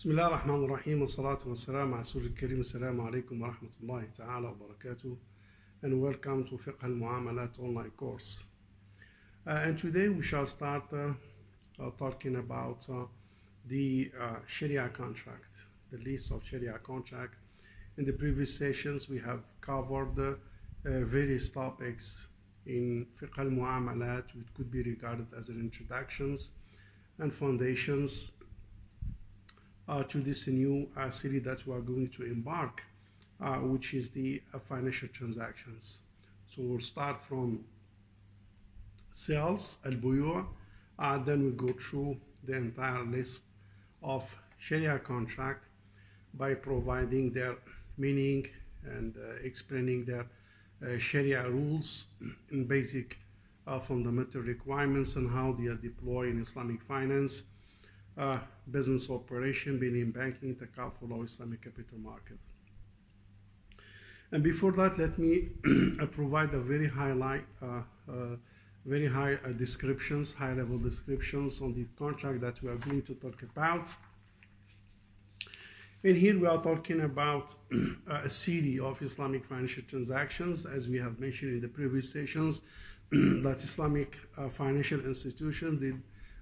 بسم الله الرحمن الرحيم والصلاة والسلام على رسول الكريم. السلام عليكم ورحمة الله تعالى وبركاته, and welcome to Fiqh al-Muamalat online course. And today we shall start talking about the Sharia contract, the list of Sharia contract. In the previous sessions we have covered various topics in Fiqh al-Muamalat which could be regarded as an introductions and foundations to this new series that we are going to embark, which is the financial transactions. So we'll start from sales, al-buyu', then we go through the entire list of Sharia contract by providing their meaning and explaining their Sharia rules and basic fundamental requirements and how they are deployed in Islamic finance, business operation, being in banking, takaful, or Islamic capital market. And before that, let me provide a very high descriptions, high-level descriptions on the contract that we are going to talk about. And here we are talking about a series of Islamic financial transactions, as we have mentioned in the previous sessions, that Islamic financial institutions,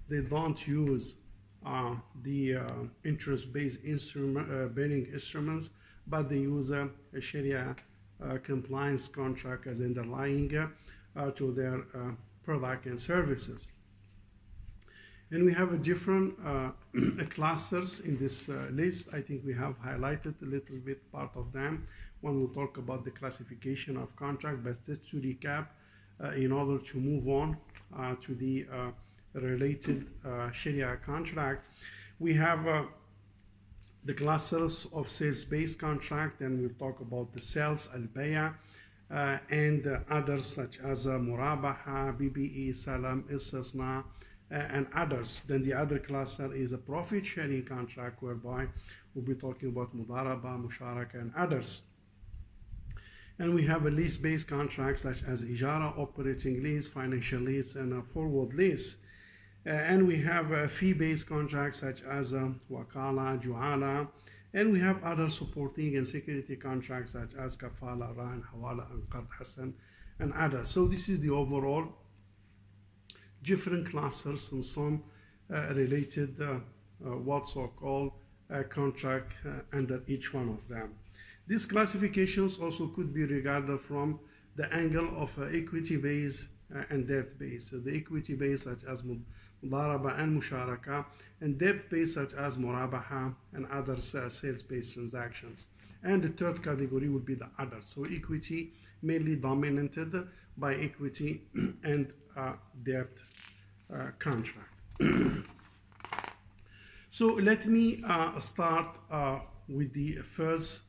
they don't use the interest-based bearing instruments, but they use a Sharia compliance contract as underlying to their product and services. And we have a different clusters in this list. I think we have highlighted a little bit part of them when we talk about the classification of contract, but just to recap in order to move on to the related Sharia contract. We have the clusters of sales-based contract, and we'll talk about the sales, al-bay'a, and others such as murabaha, BBE, salam, istisna, and others. Then the other cluster is a profit-sharing contract, whereby we'll be talking about mudaraba, musharaka, and others. And we have a lease-based contract such as ijara, operating lease, financial lease, and a forward lease. And we have fee-based contracts such as wakala, ju'ala, and we have other supporting and security contracts such as kafala, rahan, hawala, and qard hasan, and others. So this is the overall different clusters and some related what's so-called contract under each one of them. These classifications also could be regarded from the angle of equity-based and debt-based. So the equity-based such as mudaraba and musharaka, and debt-based such as murabaha and other sales-based transactions. And the third category would be the others. So equity mainly dominated by equity and debt contract. So let me start with the first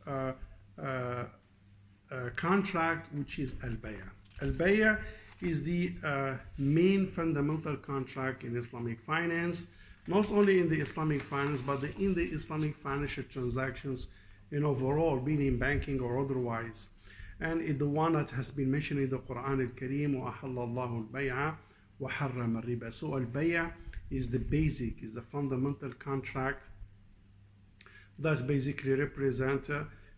contract, which is al-bay'a. Al-bay'a is the main fundamental contract in Islamic finance, not only in the Islamic finance, but in the Islamic financial transactions in overall, being in banking or otherwise. And it's the one that has been mentioned in the Quran al-Kareem, وَأَحَلَّ اللَّهُ الْبَيْعَ وَحَرَّمَ الرِّبَى. So al-bay'a is the basic, is the fundamental contract that basically represent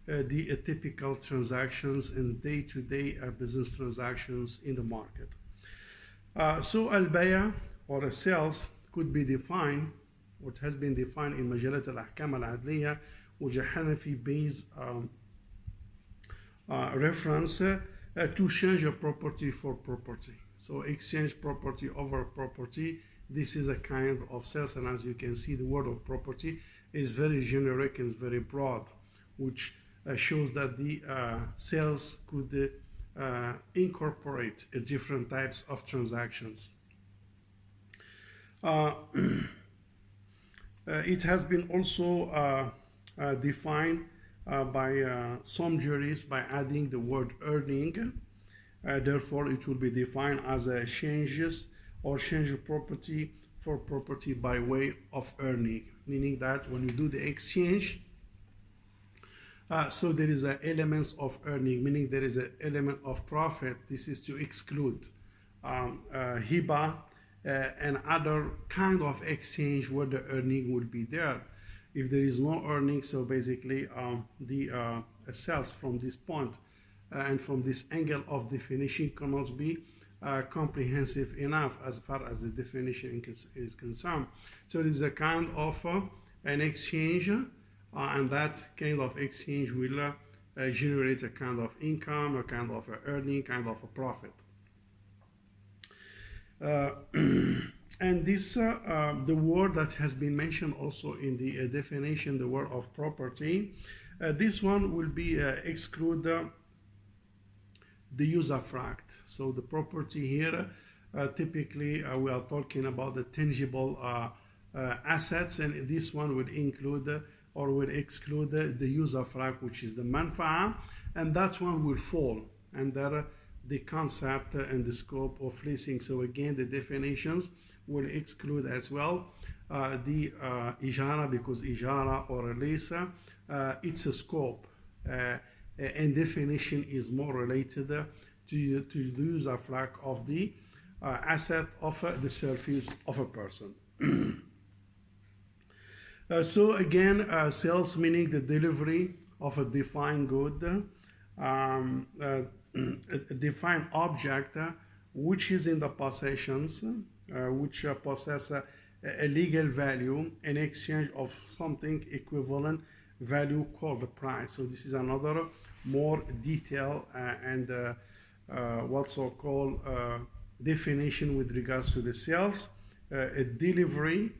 the typical transactions and day-to-day business transactions in the market. So al-bay'a or a sales could be defined, what has been defined in Majalat al-Ahkam al-Adliya, which is a Hanafi-based reference to change a property for property. So exchange property over property. This is a kind of sales, and as you can see, the word of property is very generic and very broad, which shows that the sales could incorporate different types of transactions. It has been also defined by some jurists by adding the word earning. Therefore, it will be defined as a changes or change of property for property by way of earning, meaning that when you do the exchange, so there is an element of earning, meaning there is an element of profit. This is to exclude hiba and other kind of exchange where the earning would be there. If there is no earning, so basically the sales from this point and from this angle of definition cannot be comprehensive enough as far as the definition is concerned. So it is a kind of an exchange, and that kind of exchange will generate a kind of income, a kind of earning, kind of a profit. And this, the word that has been mentioned also in the definition, the word of property, this one will be exclude the usufruct. So the property here, typically we are talking about the tangible assets, and this one would include or would exclude the usufruct, which is the manfa'a, and that one will fall under the concept and the scope of leasing. So again, the definitions will exclude as well the ijara, because ijara or a lease, it's a scope, and definition is more related to the usufruct of the asset of the service of a person. So again, sales meaning the delivery of a defined good, a defined object which is in the possessions, which possess a legal value in exchange of something equivalent value called the price. So this is another more detailed and what's so called definition with regards to the sales. A delivery,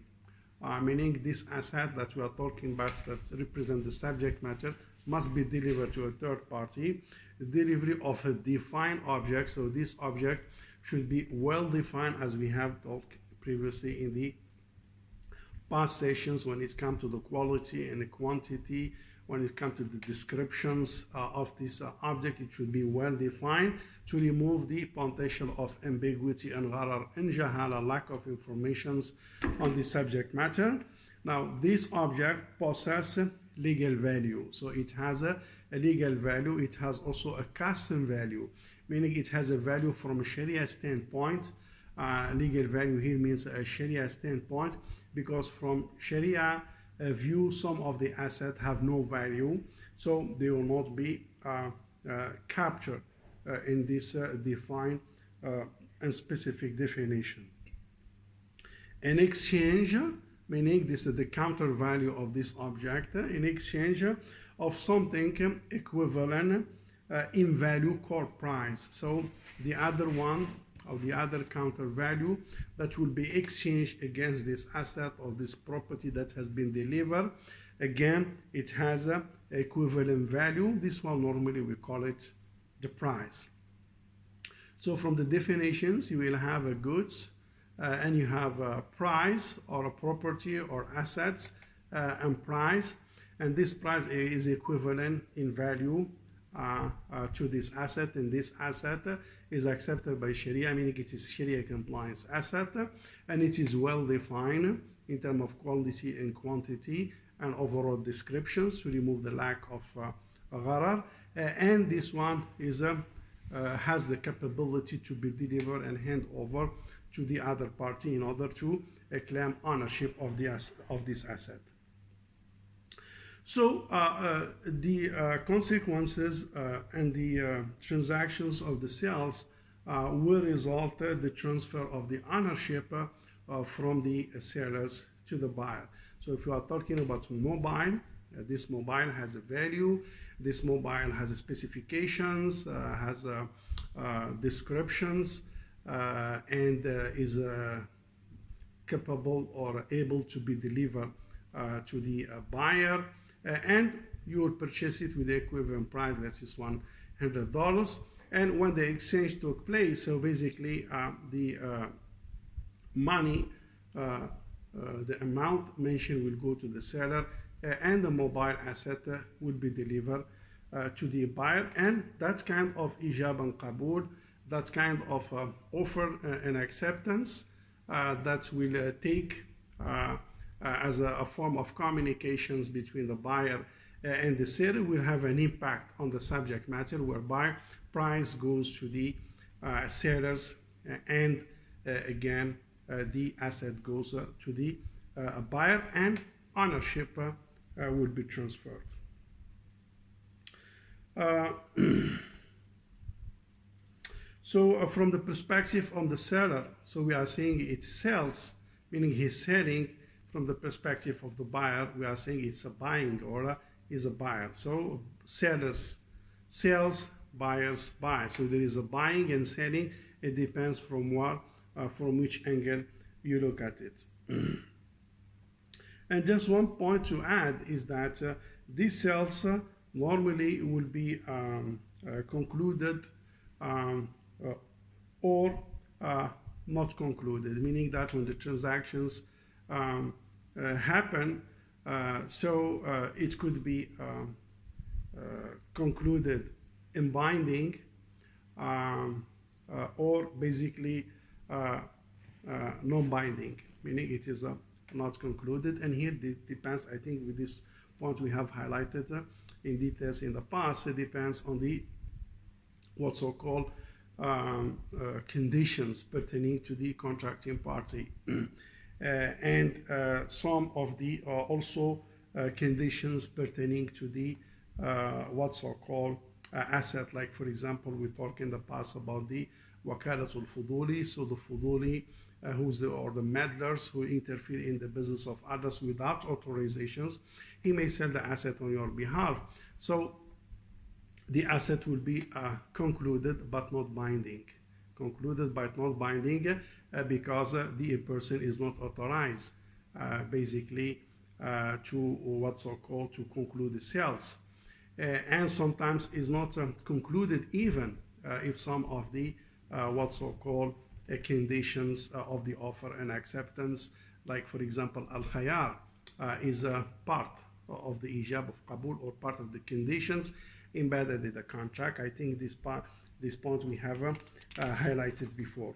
meaning this asset that we are talking about that represent the subject matter must be delivered to a third party. The delivery of a defined object, so this object should be well defined, as we have talked previously in the past sessions, when it comes to the quality and the quantity, when it comes to the descriptions of this object, it should be well defined to remove the potential of ambiguity and gharar and jahala, lack of information on the subject matter. Now, this object possesses legal value, so it has a legal value. It has also a custom value, meaning it has a value from a Sharia standpoint. Legal value here means a Sharia standpoint, because from Sharia view, some of the assets have no value, so they will not be captured in this defined and specific definition. An exchange, meaning this is the counter value of this object, in exchange of something equivalent in value called price. So the other one, or the other counter value that will be exchanged against this asset or this property that has been delivered. Again, it has a equivalent value. This one normally we call it the price. So from the definitions, you will have a goods and you have a price or a property or assets and price, and this price is equivalent in value to this asset, and this asset is accepted by Sharia, meaning it is Sharia compliance asset, and it is well defined in terms of quality and quantity and overall descriptions to remove the lack of gharar, and this one is has the capability to be delivered and hand over to the other party in order to claim ownership of this asset. So the consequences and the transactions of the sales will result the transfer of the ownership from the sellers to the buyer. So if you are talking about mobile, this mobile has a value, this mobile has specifications, has descriptions, and is capable or able to be delivered to the buyer, and you will purchase it with the equivalent price, that is $100. And when the exchange took place, so basically the money, the amount mentioned will go to the seller, and the mobile asset will be delivered to the buyer. And that kind of ijab and qabul, that kind of offer and acceptance that will take as a form of communications between the buyer and the seller, will have an impact on the subject matter, whereby price goes to the sellers, and again the asset goes to the buyer, and ownership will be transferred. So from the perspective of the seller, so we are saying it sells, meaning he's selling. From the perspective of the buyer, we are saying it's a buying or is a buyer. So sellers sells, buyers buy. So there is a buying and selling. It depends from which angle you look at it. And just one point to add is that these sales normally will be concluded or not concluded, meaning that when the transactions happen, it could be concluded in binding or basically non-binding, meaning it is not concluded. And here it depends, I think with this point we have highlighted in details in the past, it depends on the what so-called conditions pertaining to the contracting party. And some of the also conditions pertaining to the what so-called asset, like for example we talked in the past about the wakalatul fuduli, so the fuduli or the meddlers who interfere in the business of others without authorizations, he may sell the asset on your behalf. So the asset will be concluded but not binding. Concluded but not binding because the person is not authorized basically to what so-called to conclude the sales. And sometimes is not concluded even if some of the what so-called conditions of the offer and acceptance, like for example al-khayar is a part of the ijab of qabul or part of the conditions embedded in the contract. I think this point we have highlighted before.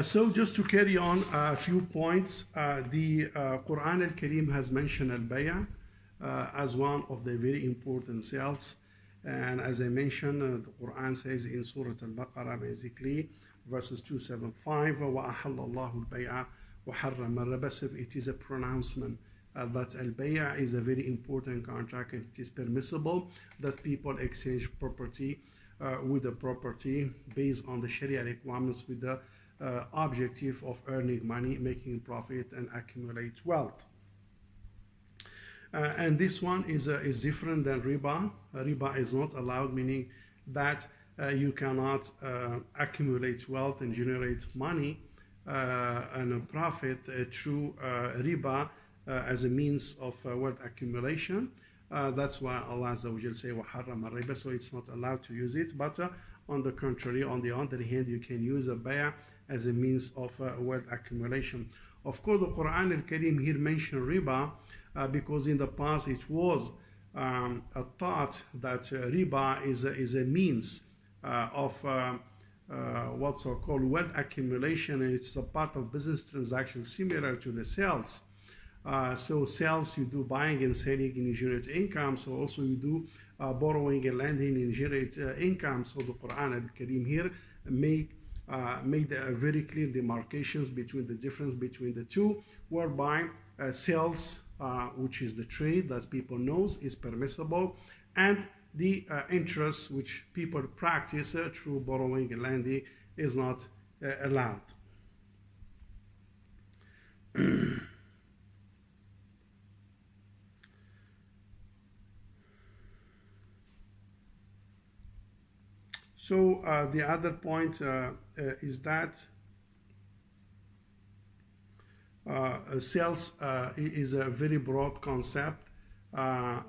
So just to carry on a few points, the Quran al-Karim has mentioned al-bay'a as one of the very important sales. And as I mentioned, the Quran says in Surah Al-Baqarah, basically, verses 275, وَأَحَلَّ اللَّهُ الْبَيْعَ وَحَرَّمَ الرِّبَا. It is a pronouncement that al-bay'a is a very important contract, and it is permissible that people exchange property with the property based on the Sharia requirements with the objective of earning money, making profit, and accumulate wealth. And this one is different than riba. Riba is not allowed, meaning that you cannot accumulate wealth and generate money and a profit through riba as a means of wealth accumulation. That's why Allah Azza wa Jal say وَحَرَّمَ الرِّبَا, so it's not allowed to use it. But on the contrary, on the other hand, you can use a bay'a as a means of wealth accumulation. Of course, the Quran al-Karim here mentioned riba because in the past it was a thought that riba is a means of what's called wealth accumulation, and it's a part of business transactions similar to the sales. So sales, you do buying and selling and you generate income. So also you do borrowing and lending and generate income. So the Quran al-Karim here made very clear demarcations between the difference between the two, whereby sales, which is the trade that people knows, is permissible, and the interest which people practice through borrowing and lending is not allowed. So the other point is that sales is a very broad concept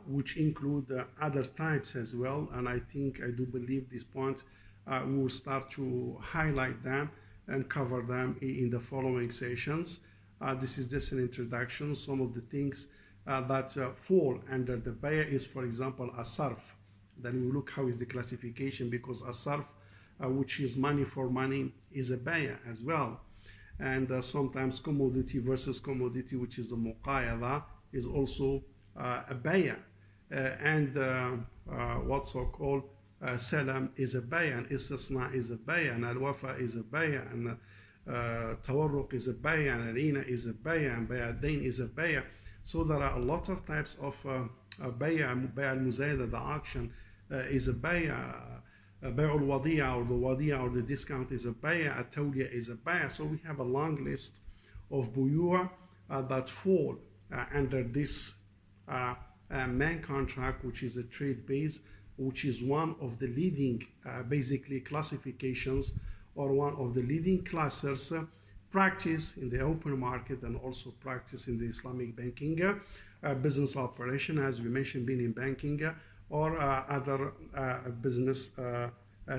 which include other types as well, and I do believe this point we will start to highlight them and cover them in the following sessions. This is just an introduction. Some of the things that fall under the bay'a is, for example, a sarf. Then we look how is the classification, because a sarf, which is money for money, is a bay'a as well. And sometimes commodity versus commodity, which is the muqayada, is also a bay'a. And what's so called salam is a bay'a, and istisna is a bay'a, and al-wafa is a bay'a, and tawarruq is a bay'a, and arena is a bay'a, and bay'a dain is a bay'a. So there are a lot of types of bay'a. Bay'a al-muzayada, the auction, is a bay'a. Bay'a al-wadi'a, or the wadi'a, or the discount, is a bay'a. At-tawliya is a bay'a. So we have a long list of buyu'a that fall under this main contract, which is a trade base, which is one of the leading basically classifications, or one of the leading classes practice in the open market, and also practice in the Islamic banking business operation, as we mentioned, being in banking or other business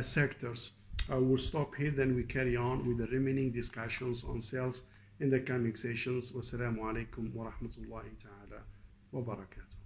sectors. We'll stop here, then we carry on with the remaining discussions on sales in the coming sessions. Wassalamu alaikum wa rahmatullahi ta'ala wa barakatuh.